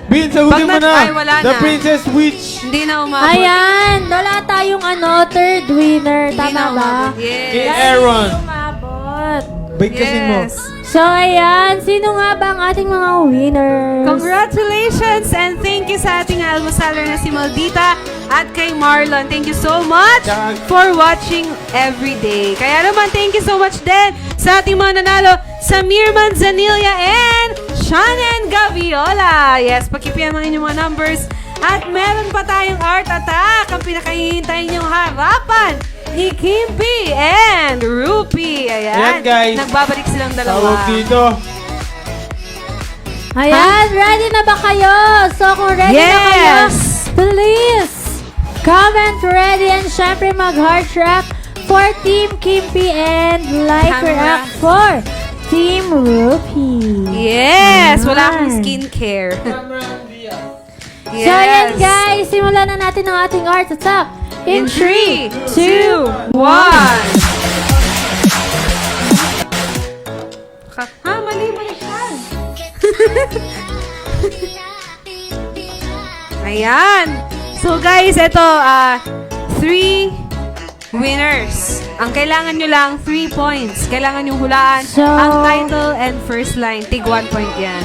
Bin, sagutin mo Pag na. ay, wala The na. Princess Witch. Hindi na umabot. Ayan, wala tayong third winner. Hindi Tama na ba? umabot. Kay Yes. Aaron. Umabot. Bigkasin mo. Yes. So, ayan. Sino nga ba ang ating mga winners? Congratulations and thank you sa ating almosaler na si Maldita at kay Marlon. Thank you so much for watching every day. Kaya naman, thank you so much din sa ating mga nanalo, Samir Manzanilla and Shannon Gaviola. Yes, pakipian mga inyong mga numbers. At meron pa tayong Art Attack, ang pinakahihintay niyong harapan ni Kimpi and Rupi. Ayan, guys. Nagbabalik silang Tawag dalawa. dito. Ayan, ready na ba kayo? So, kung ready na kayo, Yes! please comment ready and syempre mag-heart track for Team Kimpi and like Camera. react for Team Rupi. Yes! Wala Ayan. akong skincare. So, ayan guys, simulan na natin ang ating art attack. In 3, 2, 1. Ha, mali siya. Ayan. So guys, ito, 3 winners. Ang kailangan nyo lang, 3 points. Kailangan nyo hulaan So- ang title and first line. Tig 1 point yan.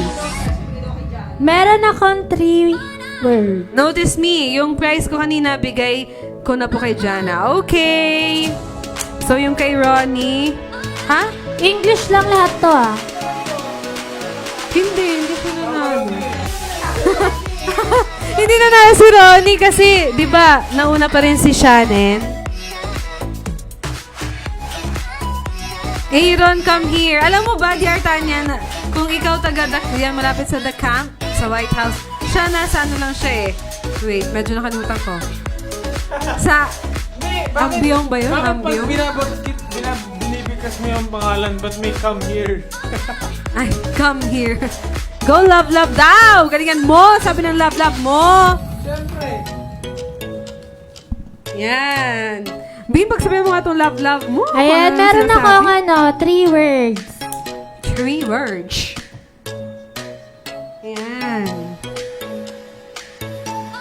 meron akong 3 words. Notice me, yung prize ko kanina, bigay ko na po kay Jana. Okay. So yung kay Ronnie, ha? English lang lahat to ah. Hindi siya nanalo. Hindi nanalo si Ronnie kasi, di ba, nauna pa rin si Shannon. Hey Ron, come here. Alam mo ba, Dear Tanya, na kung ikaw yan malapit sa The Camp, sa White House, siya nasa ano lang siya eh. Wait, medyo nakalimutan ko. Sa Ambyong ba yun? Bakit pag Ambyong? binibigkas mo yung pangalan, but may come here? Ay, come here. Go love daw! Galingan mo! Sabi ng love mo! Siyempre. Yan. Bing, pagsabihin mo nga itong love mo. Ayan, Ano meron sinasabi? akong 3 words. 3 words. Ayan.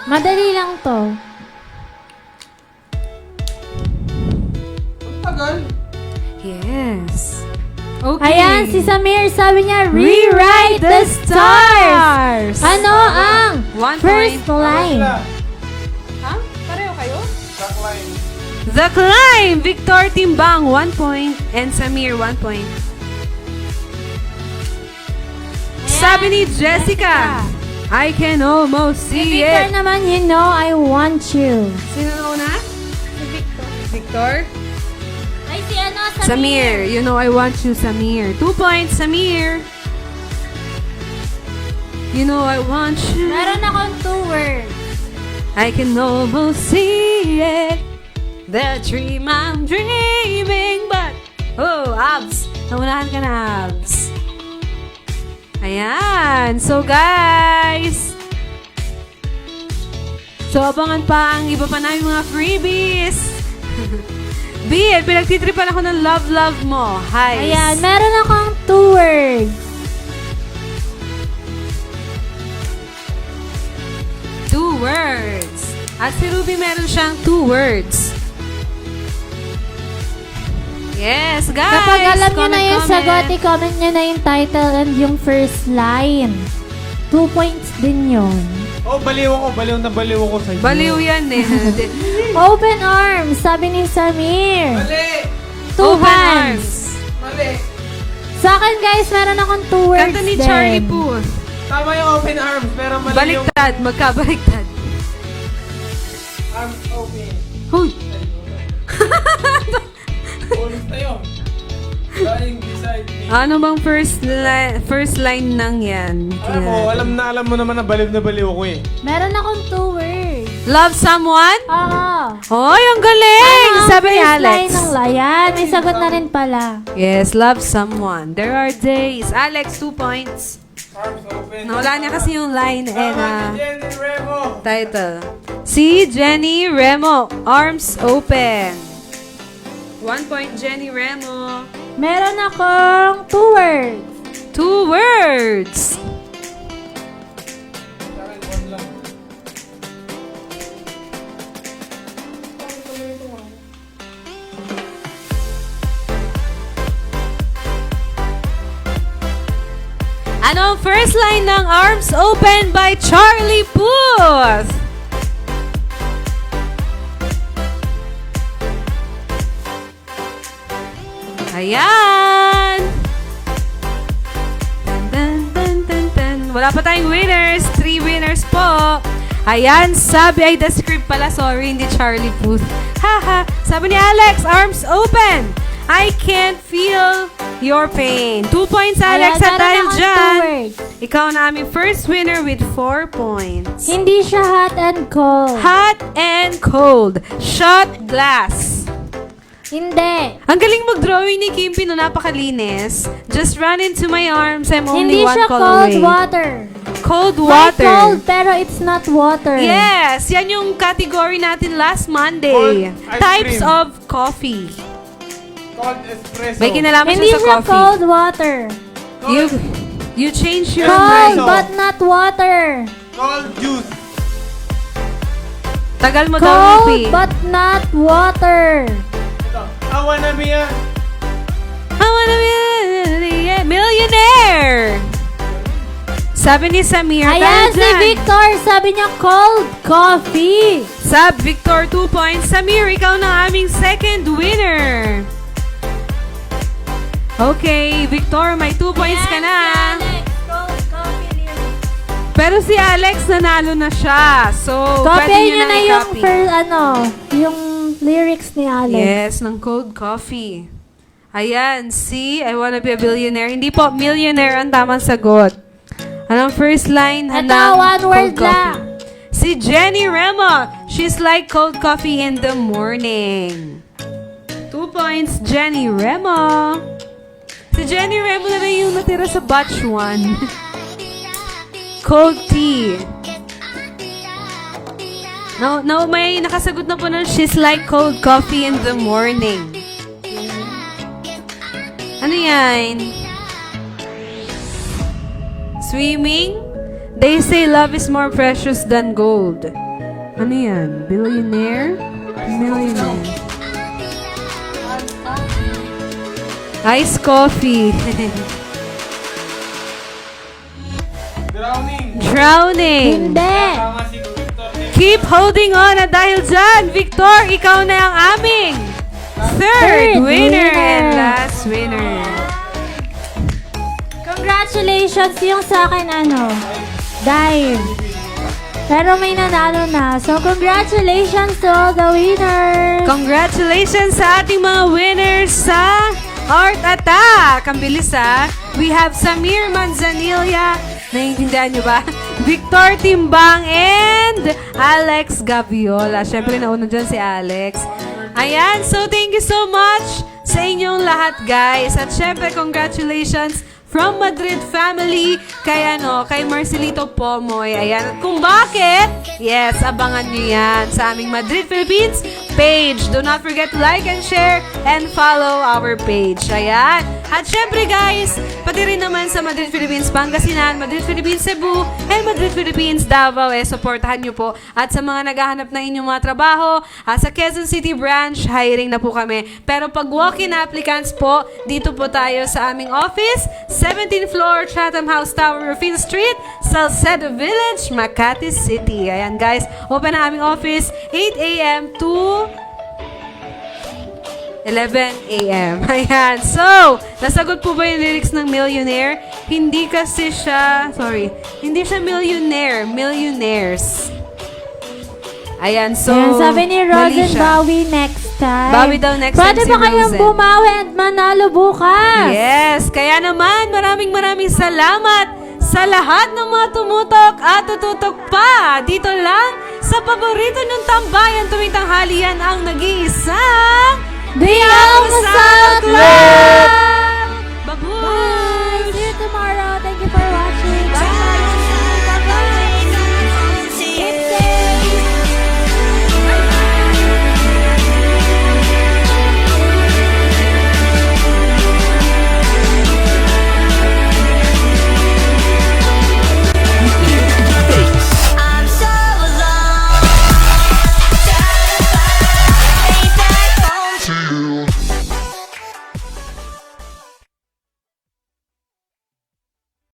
Madali lang to. Ang tagal. Yes. Okay. Ayan, si Samir, sabi niya, rewrite the stars. Ano ang 1 first point. line? Ha? Pareho kayo? Backline. The Climb! Victor Timbang, 1 point. And Samir, 1 point. Sabi ni Jessica, I can almost Si see Victor it. naman, you know I want you. Sino na una? Si Victor. Victor? Ay, si ano, Samir. You know I want you, Samir. 2 points, Samir. You know I want you. Meron akong 2 words. I can almost see it. The dream I'm dreaming, but... Oh, abs. Naunahan ka na, abs. Ayan. So, guys. So, abangan pa ang iba pa namin mga freebies. Bill, pinagtitripan ako ng love mo. Hi. Ayan, meron akong 2 words. 2 words. At si Ruby meron siyang 2 words. Yes, guys! Kapag alam nyo na yung comment. sagot, i-comment nyo na yung title and yung first line. 2 points din yun. Oh, baliw ako. Baliw ako sa iyo. Baliw yan eh. Open arms, sabi ni Samir. Mali! 2 Open hands. arms. Mali! Sa akin guys, meron akong 2 words Kanta ni din. Charlie Puth. Tama yung open arms, pero mali yung Baliktad, magkabaliktad. arms open. Huy! Ulit tayo. Lying beside me. Ano bang first line ng yan? Alam mo naman na baliw ako eh. Meron akong 2 words. Love someone? Oo. Hoy, ang galing! Ano ang Sabi ni first Alex. line ng layan? May sagot na rin pala. Yes, love someone. There are days. Alex, 2 points. Arms open. Nawala niya kasi yung line and Tama ni Jenny Remo. title. Si Jenny Remo, arms open. 1 point, Jenny Remo. Meron akong 2 words. 2 words. Ano ang first line ng Arms Open by Charlie Puth? Ayan! Dun. Wala pa tayong winners. 3 winners po. Ayan, sabi ay the script pala. Sorry, hindi Charlie Puth. Haha. Sabi ni Alex, arms open. I can't feel your pain. 2 points, Alex, Ayan, at dahil meron akong dyan, 2 words. ikaw na aming first winner with 4 points. Hindi siya hot and cold. Hot and cold. Shot glass. Hindi. Ang galing mag-drawing ni Kim Pino, napakalinis. Just run into my arms, I'm only Hindi one siya call cold away. water. cold May water. cold, pero it's not water. Yes, yan yung category natin last Monday. Cold ice Types cream. of coffee. Cold espresso. May kinalaman Hindi siya sa siya coffee. cold water. You change your Cold, Espresso. but not water. Cold juice. Tagal mo daw, Cold, Lupi. but not water. Ito. I wanna be a... I wanna be a millionaire. Sabi ni Samir, Ayan, si dyan. Victor, sabi niya cold coffee. Sab Victor 2 points. Samir, ikaw na aming second winner. Okay, Victor, may 2 points ka na. Cold coffee. Pero si Alex nanalo na siya. So, pwede Copy nyo niyo na yung i-copy. yung lyrics ni Alex. Yes, ng cold coffee. Ayan, see, I wanna be a billionaire. Hindi po, millionaire ang tamang sagot. Anong first line? Ito, ng one word cold coffee? lang. Si Jenny Remo. She's like cold coffee in the morning. 2 points, Jenny Remo. Si Jenny Remo na rin yung natira sa batch 1. Cold tea. No, may nakasagot na po ng she's like cold coffee in the morning. Ano yan? Swimming? They say love is more precious than gold. Ano yan? Billionaire? Millionaire. Iced coffee. Drowning. Drowning. Hindi. Tama si Victor. Keep holding on at dahil dyan, Victor, ikaw na ang aming third Third winner winner. and last winner. Congratulations yung sa akin, dive. Pero may nanalo na. So, congratulations to all the winners. Congratulations sa ating mga winners sa Art Attack. Ang bilis We have Samir Manzanilla. Naiintindihan nyo ba? Victor Timbang and Alex Gaviola. Siyempre, nauna dyan si Alex. Ayan, so thank you so much sa inyong lahat, guys. At siyempre, congratulations from Madrid family kay Marcelito Pomoy. Ayan. At kung bakit, yes, abangan nyo yan sa aming Madrid Philippines page. Do not forget to like and share and follow our page. Ayan. At syempre guys, pati rin naman sa Madrid Philippines Pangasinan, Madrid Philippines Cebu, and Madrid Philippines Davao, supportahan nyo po. At sa mga naghahanap na inyong mga trabaho, sa Quezon City branch, hiring na po kami. Pero pag walk-in applicants po, dito po tayo sa aming office, 17th floor, Chatham House Tower, Rufino Street, Salcedo Village, Makati City. Ayan guys, open ang aming office, 8 a.m. to 11 a.m. Ayan. So, nasagot po ba yung lyrics ng Millionaire? Hindi kasi siya, hindi siya millionaire, millionaires. Ayan, so, Ayan, sabi ni mali Rosen, siya. bawi next time. Bawi daw next Pwede time si ba kayong Rosen. bumawi at manalo bukas? Yes, kaya naman, maraming salamat sa lahat ng mga tumutok at tututok pa. Dito lang, sa paborito ng tambayan tuwing tanghalian ang nag-iisang The Almasal Club!